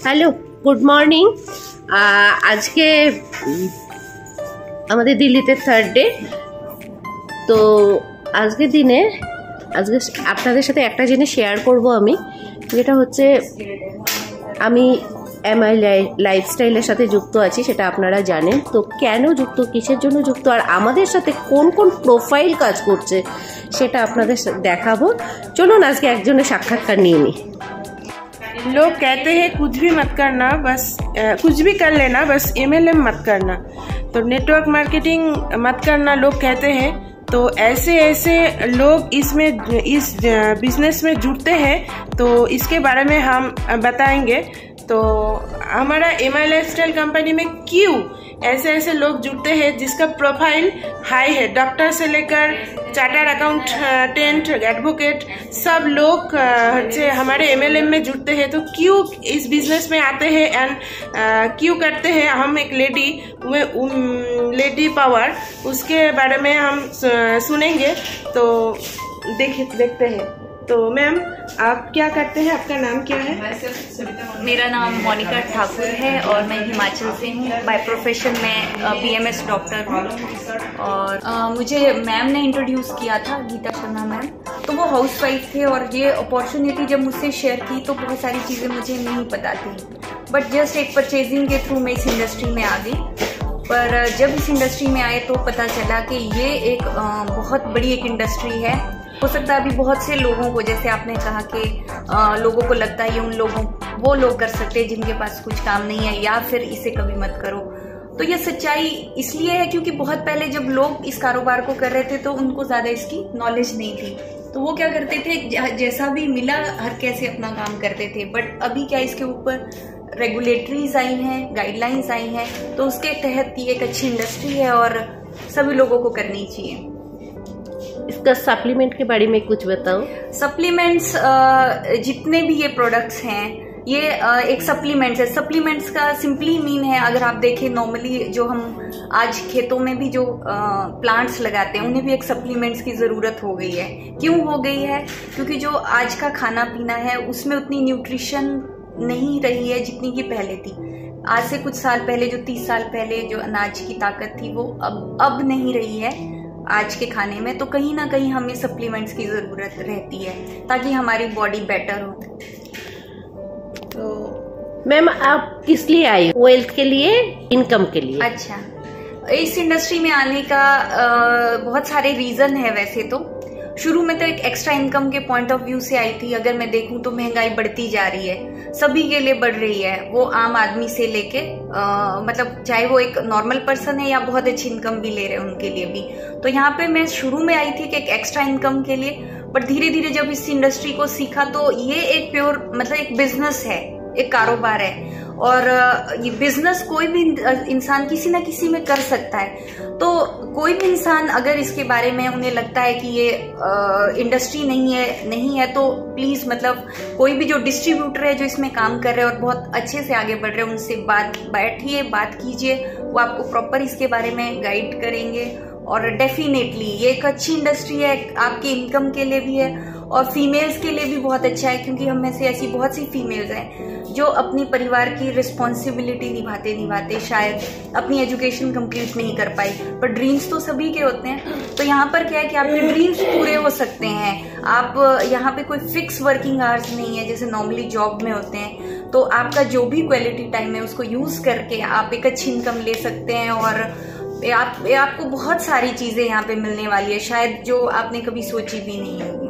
Hello, good morning. আজকে আমাদের দিল্লিতে থার্ড ডে। তো আজকের দিনে আপনাদের সাথে একটা জিনিস শেয়ার করব আমি, যেটা হচ্ছে আমি এমআই লাইফস্টাইলের সাথে যুক্ত আছি, সেটা আপনারা জানেন। তো কেন যুক্ত, কিসের জন্য যুক্ত, আর আমাদের সাথে কোন কোন প্রোফাইল কাজ করছে সেটা আপনাদের দেখাবো। চলুন আজকে একজনের সাক্ষাৎকার নিয়ে নিই। लोग कहते हैं कुछ भी मत करना, बस कुछ भी कर लेना, बस MLM मत करना, तो नेटवर्क मार्केटिंग मत करना लोग कहते हैं। तो ऐसे लोग इस बिजनेस में जुड़ते हैं, तो इसके बारे में हम बताएंगे। तो हमारा MI लाइफस्टाइल कंपनी में क्यों ऐसे लोग जुड़ते हैं जिसका प्रोफाइल हाई है, डॉक्टर से लेकर चार्टर्ड अकाउंटेंट, एडवोकेट, सब लोग हमारे MLM में जुड़ते हैं। तो क्यों इस बिजनेस में आते हैं एंड क्यों करते हैं। हम एक लेडी पावर, उसके बारे में हम सुनेंगे। तो देखते हैं। तो मैम, आप क्या करते हैं, आपका नाम क्या है? मेरा नाम मोनिका ठाकुर है और मैं हिमाचल से हूँ। बाय प्रोफेशन मैं BMS डॉक्टर हूँ। और मुझे मैम ने इंट्रोड्यूस किया था, गीता शर्मा मैम। तो वो हाउसवाइफ थे और ये अपॉर्चुनिटी जब मुझसे शेयर की तो बहुत सारी चीज़ें मुझे नहीं पता थी, बट जस्ट एक परचेजिंग के थ्रू मैं इस इंडस्ट्री में आ गई। पर जब इस इंडस्ट्री में आए तो पता चला कि ये एक बहुत बड़ी एक इंडस्ट्री है। हो सकता है अभी बहुत से लोगों को, जैसे आपने कहा कि लोगों को लगता है ये वो लोग कर सकते हैं जिनके पास कुछ काम नहीं है, या फिर इसे कभी मत करो। तो ये सच्चाई इसलिए है क्योंकि बहुत पहले जब लोग इस कारोबार को कर रहे थे तो उनको ज़्यादा इसकी नॉलेज नहीं थी। तो वो क्या करते थे, जैसा भी मिला हर कैसे अपना काम करते थे। बट अभी क्या इसके ऊपर रेगुलेटरीज आई हैं, गाइडलाइंस आई हैं, तो उसके तहत ये एक अच्छी इंडस्ट्री है और सभी लोगों को करनी चाहिए। इसका सप्लीमेंट के बारे में कुछ बताओ। सप्लीमेंट्स जितने भी ये प्रोडक्ट्स हैं, ये एक सप्लीमेंट्स है। सप्लीमेंट्स का सिंपली मीन है, अगर आप देखें नॉर्मली जो हम आज खेतों में भी जो प्लांट्स लगाते हैं उन्हें भी एक सप्लीमेंट्स की ज़रूरत हो गई है। क्यों हो गई है? क्योंकि जो आज का खाना पीना है उसमें उतनी न्यूट्रिशन नहीं रही है जितनी की पहले थी। आज से कुछ साल पहले, जो 30 साल पहले जो अनाज की ताकत थी वो अब नहीं रही है आज के खाने में। तो कहीं ना कहीं हमें सप्लीमेंट्स की ज़रूरत रहती है ताकि हमारी बॉडी बेटर हो। तो मैम, आप किस लिए आई? वेल्थ के लिए, इनकम के लिए? अच्छा, इस इंडस्ट्री में आने का बहुत सारे रीज़न है। वैसे तो शुरू में तो एक एक्स्ट्रा इनकम के पॉइंट ऑफ व्यू से आई थी। अगर मैं देखूं तो महंगाई बढ़ती जा रही है, सभी के लिए बढ़ रही है, वो आम आदमी से लेके मतलब चाहे वो एक नॉर्मल पर्सन है या बहुत अच्छी इनकम भी ले रहे हैं उनके लिए भी। तो यहाँ पे मैं शुरू में आई थी कि एक एक्स्ट्रा इनकम के लिए, बट धीरे धीरे जब इस इंडस्ट्री को सीखा तो ये एक प्योर मतलब एक बिजनेस है, एक कारोबार है। और ये बिजनेस कोई भी इंसान किसी ना किसी में कर सकता है। तो कोई भी इंसान अगर इसके बारे में उन्हें लगता है कि ये इंडस्ट्री नहीं है तो प्लीज मतलब कोई भी जो डिस्ट्रीब्यूटर है जो इसमें काम कर रहे हैं और बहुत अच्छे से आगे बढ़ रहे हैं उनसे बैठिए, बात कीजिए, वो आपको प्रॉपर इसके बारे में गाइड करेंगे। और डेफिनेटली ये एक अच्छी इंडस्ट्री है, आपके इनकम के लिए भी है और फीमेल्स के लिए भी बहुत अच्छा है, क्योंकि हम में से ऐसी बहुत सी फीमेल्स हैं जो अपनी परिवार की रिस्पॉन्सिबिलिटी निभाते शायद अपनी एजुकेशन कंप्लीट नहीं कर पाई, पर ड्रीम्स तो सभी के होते हैं। तो यहाँ पर क्या है कि आपके ड्रीम्स पूरे हो सकते हैं। आप यहाँ पे कोई फिक्स वर्किंग आवर्स नहीं है जैसे नॉर्मली जॉब में होते हैं। तो आपका जो भी क्वालिटी टाइम है उसको यूज करके आप एक अच्छी इनकम ले सकते हैं और आपको बहुत सारी चीजें यहाँ पे मिलने वाली है, शायद जो आपने कभी सोची भी नहीं होगी।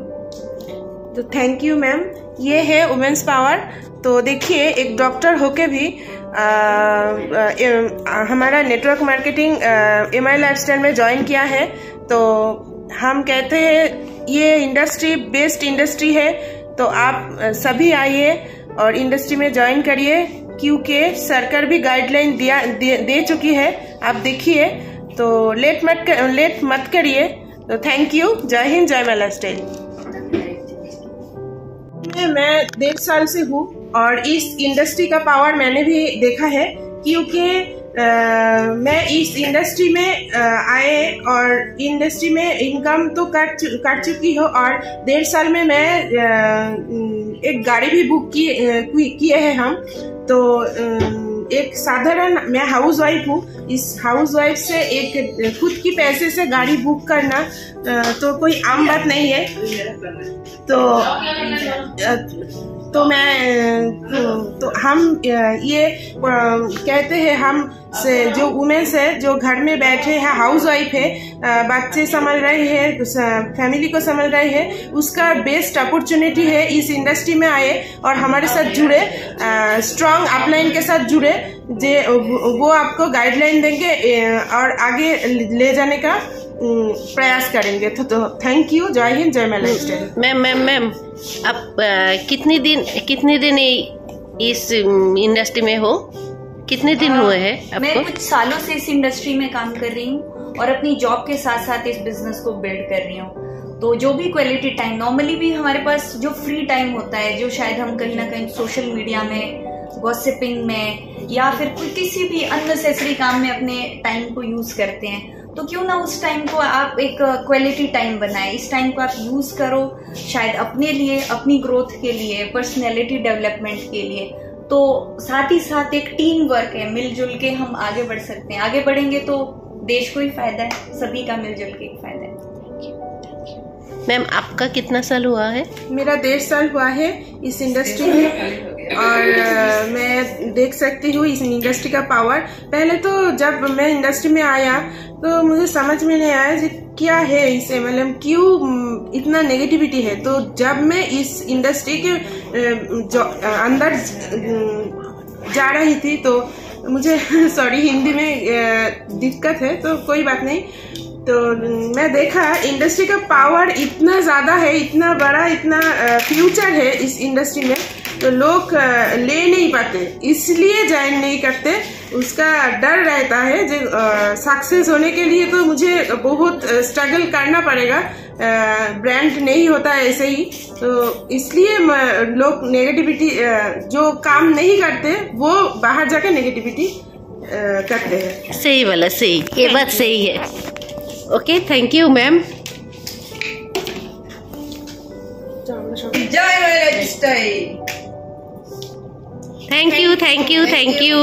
तो थैंक यू मैम, ये है वुमेन्स पावर। तो देखिए, एक डॉक्टर होके भी हमारा नेटवर्क मार्केटिंग MI लाइफस्टाइल में ज्वाइन किया है। तो हम कहते हैं ये इंडस्ट्री बेस्ट इंडस्ट्री है। तो आप सभी आइए और इंडस्ट्री में ज्वाइन करिए, क्योंकि सरकार भी गाइडलाइन दे चुकी है। आप देखिए, तो लेट मत करिए। तो थैंक यू। जय हिंद, जय माय लाइफस्टाइल। मैं 1.5 साल से हूँ और इस इंडस्ट्री का पावर मैंने भी देखा है, क्योंकि मैं इस इंडस्ट्री में आए और इंडस्ट्री में इनकम तो कर चुकी हूँ और 1.5 साल में मैं एक गाड़ी भी बुक किए हैं हम। तो एक साधारण मैं हाउस वाइफ हूँ। इस हाउस वाइफ से एक खुद की पैसे से गाड़ी बुक करना तो कोई आम बात नहीं है। तो हम ये कहते हैं, हम से जो वुमेन्स है जो घर में बैठे हैं, हाउस वाइफ है, बच्चे संभाल रहे हैं, फैमिली को संभाल रहे हैं, उसका बेस्ट अपॉर्चुनिटी है इस इंडस्ट्री में आए और हमारे साथ जुड़े, स्ट्रॉन्ग अपलाइन के साथ जुड़े, वो आपको गाइडलाइन देंगे और आगे ले जाने का प्रयास करेंगे। तो थैंक यू। जय हिंद, जय मां लाइफस्टाइल। मैम आप कितने दिन इस इंडस्ट्री में हो? कितने दिन हुए हैं आपको? मैं कुछ सालों से इस इंडस्ट्री में काम कर रही हूँ और अपनी जॉब के साथ साथ इस बिजनेस को बिल्ड कर रही हूँ। तो जो भी क्वालिटी टाइम, नॉर्मली भी हमारे पास जो फ्री टाइम होता है, जो शायद हम कहीं ना कहीं सोशल मीडिया में, गॉसिपिंग में या फिर किसी भी अननेसेसरी काम में अपने टाइम को यूज करते हैं, तो क्यों ना उस टाइम को आप एक क्वालिटी टाइम बनाएं। इस टाइम को आप यूज करो शायद अपने लिए, अपनी ग्रोथ के लिए, पर्सनैलिटी डेवलपमेंट के लिए। तो साथ ही साथ एक टीम वर्क है, मिलजुल के हम आगे बढ़ सकते हैं। आगे बढ़ेंगे तो देश को ही फायदा है, सभी का मिलजुल के फायदा है। मैम आपका कितना साल हुआ है? मेरा 1.5 साल हुआ है इस इंडस्ट्री में और मैं देख सकती हूँ इस इंडस्ट्री का पावर। पहले तो जब मैं इंडस्ट्री में आया तो मुझे समझ में नहीं आया कि क्या है इस MLM, क्यों इतना नेगेटिविटी है। तो जब मैं इस इंडस्ट्री के अंदर जा रही थी तो मुझे सॉरी हिंदी में दिक्कत है, तो कोई बात नहीं। तो मैं देखा इंडस्ट्री का पावर इतना ज्यादा है, इतना बड़ा, इतना फ्यूचर है इस इंडस्ट्री में, तो लोग ले नहीं पाते, इसलिए ज्वाइन नहीं करते। उसका डर रहता है जो सक्सेस होने के लिए तो मुझे बहुत स्ट्रगल करना पड़ेगा, ब्रांड नहीं होता है ऐसे ही। तो इसलिए लोग नेगेटिविटी जो काम नहीं करते वो बाहर जाके नेगेटिविटी करते हैं। सही वाला, सही, ये बात सही है। Okay, thank you ma'am. जय मां लाइफस्टाइल। Thank you.